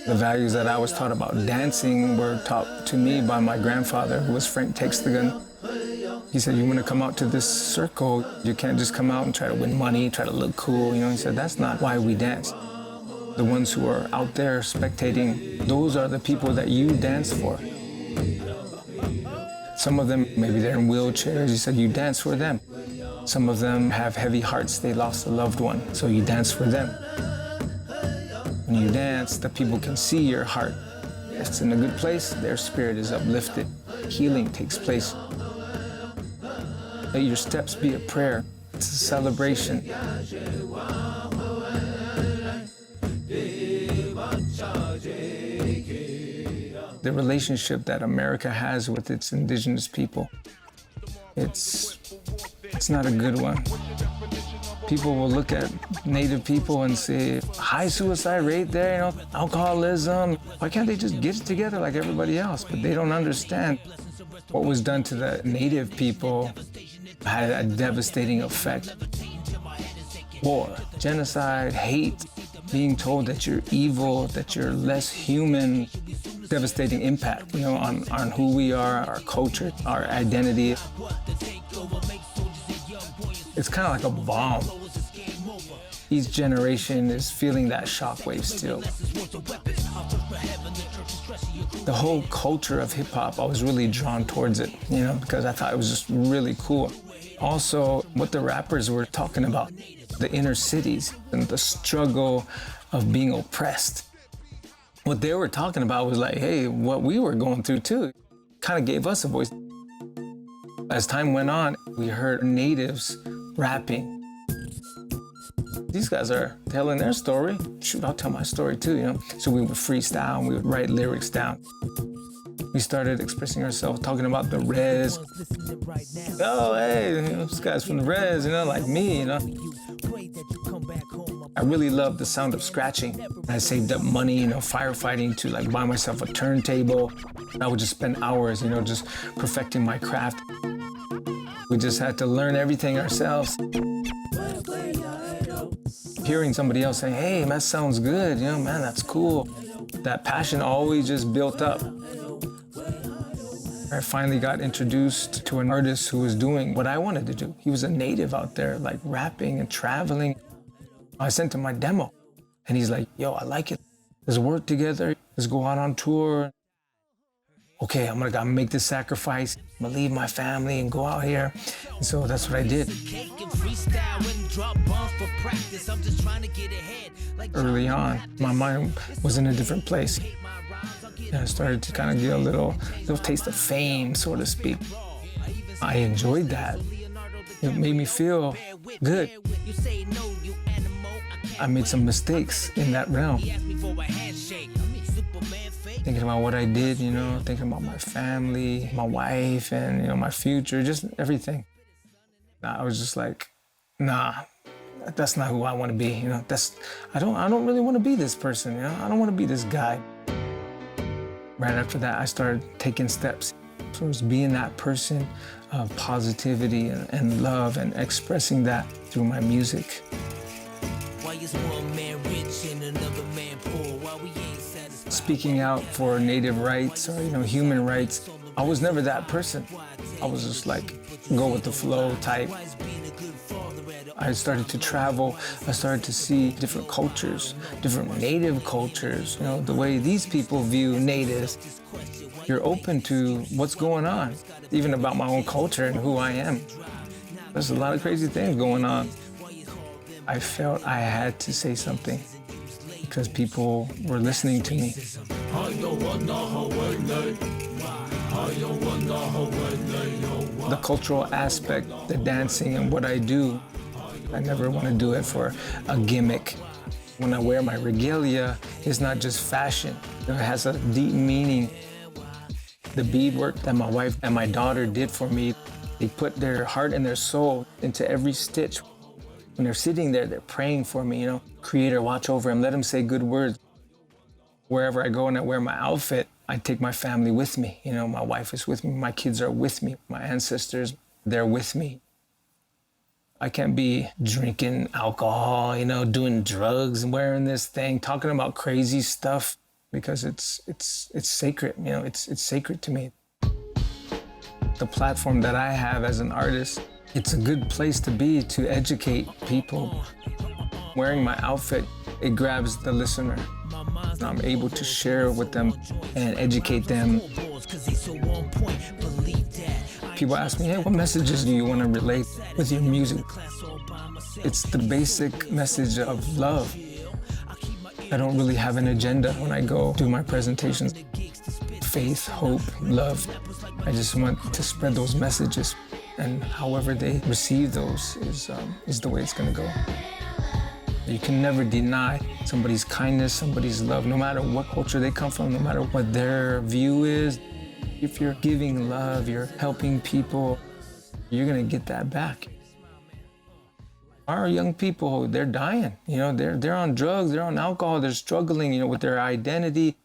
The values that I was taught about dancing were taught to me by my grandfather, who was Frank Takes the Gun. He said, you want to come out to this circle, you can't just come out and try to win money, try to look cool. He said, that's not why we dance. The ones who are out there spectating, those are the people that you dance for. Some of them, maybe they're in wheelchairs. He said, you dance for them. Some of them have heavy hearts. They lost a loved one, so you dance for them. When you dance, the people can see your heart. If it's in a good place, their spirit is uplifted. Healing takes place. Let your steps be a prayer. It's a celebration. The relationship that America has with its indigenous people, it's not a good one. People will look at Native people and say, high suicide rate there, alcoholism. Why can't they just get it together like everybody else? But they don't understand what was done to the Native people had a devastating effect. War, genocide, hate, being told that you're evil, that you're less human, devastating impact, on who we are, our culture, our identity. It's kind of like a bomb. Each generation is feeling that shockwave still. The whole culture of hip hop, I was really drawn towards it, because I thought it was just really cool. Also, what the rappers were talking about, the inner cities and the struggle of being oppressed. What they were talking about was like, hey, what we were going through too. Kind of gave us a voice. As time went on, we heard natives rapping. These guys are telling their story. Shoot, I'll tell my story too, So we would freestyle and we would write lyrics down. We started expressing ourselves, talking about the res. Oh, hey, this guy's from the res, like me, I really loved the sound of scratching. I saved up money, firefighting to buy myself a turntable. I would just spend hours, just perfecting my craft. We just had to learn everything ourselves. Hearing somebody else saying, hey, that sounds good, man, that's cool. That passion always just built up. I finally got introduced to an artist who was doing what I wanted to do. He was a native out there, rapping and traveling. I sent him my demo, and he's like, yo, I like it. Let's work together. Let's go out on tour. Okay, I'm gonna make this sacrifice. I'm gonna leave my family and go out here. And so that's what I did. Early on, my mind was in a different place. And I started to kind of get a little taste of fame, so to speak. I enjoyed that. It made me feel good. I made some mistakes in that realm. Thinking about what I did, thinking about my family, my wife, and, my future, just everything. I was just like, nah, that's not who I want to be, I don't really want to be this person, I don't want to be this guy. Right after that, I started taking steps towards being that person of positivity and love and expressing that through my music. Speaking out for Native rights or, human rights, I was never that person. I was just go with the flow type. I started to travel. I started to see different cultures, different Native cultures, the way these people view natives. You're open to what's going on, even about my own culture and who I am. There's a lot of crazy things going on. I felt I had to say something because people were listening to me. The cultural aspect, the dancing and what I do, I never want to do it for a gimmick. When I wear my regalia, it's not just fashion. It has a deep meaning. The beadwork that my wife and my daughter did for me, they put their heart and their soul into every stitch. When they're sitting there, they're praying for me, Creator, watch over them, let them say good words. Wherever I go and I wear my outfit, I take my family with me. My wife is with me, my kids are with me, my ancestors, they're with me. I can't be drinking alcohol, you know, doing drugs and wearing this thing, talking about crazy stuff, because it's sacred, you know, it's sacred to me. The platform that I have as an artist, it's a good place to be to educate people. Wearing my outfit, it grabs the listener. I'm able to share with them and educate them. People ask me, hey, what messages do you want to relate with your music? It's the basic message of love. I don't really have an agenda when I go do my presentations. Faith, hope, love. I just want to spread those messages, and however they receive those is the way it's going to go. You can never deny somebody's kindness, somebody's love, no matter what culture they come from, no matter what their view is. If you're giving love, you're helping people, you're gonna get that back. Our young people, they're dying. You know, they're on drugs, they're on alcohol, they're struggling, you know, with their identity.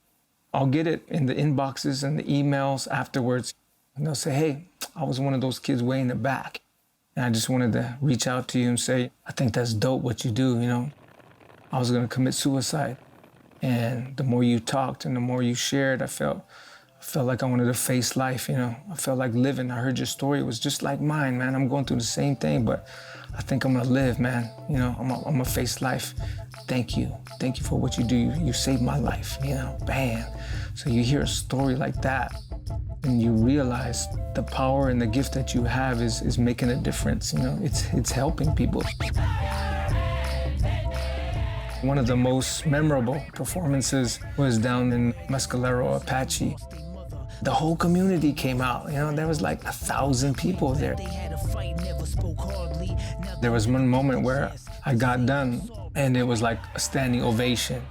I'll get it in the inboxes and the emails afterwards, and they'll say, hey, I was one of those kids way in the back. And I just wanted to reach out to you and say, I think that's dope what you do, you know. I was gonna commit suicide. And the more you talked and the more you shared, I felt like I wanted to face life, you know. I felt like living. I heard your story. It was just like mine, man. I'm going through the same thing, but I think I'm gonna live, man. You know, I'm gonna face life. Thank you. Thank you for what you do. You saved my life, you know, bam. So you hear a story like that, and you realize the power and the gift that you have is making a difference, you know. It's helping people. One of the most memorable performances was down in Mescalero, Apache. The whole community came out, you know, there was like 1,000 people there. There was one moment where I got done and it was like a standing ovation.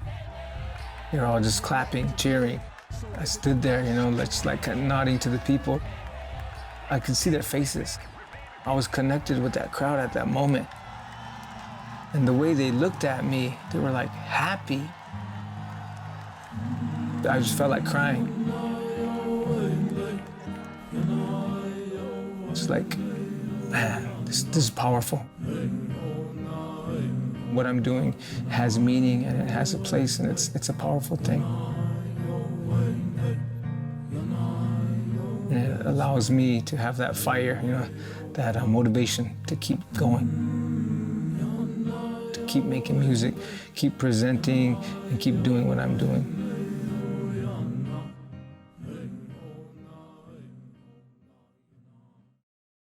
They were all just clapping, cheering. I stood there, you know, just like nodding to the people. I could see their faces. I was connected with that crowd at that moment. And the way they looked at me, they were like happy. I just felt like crying. It's like, man, this is powerful. What I'm doing has meaning and it has a place, and it's a powerful thing. And it allows me to have that fire, you know, that motivation to keep going, to keep making music, keep presenting, and keep doing what I'm doing.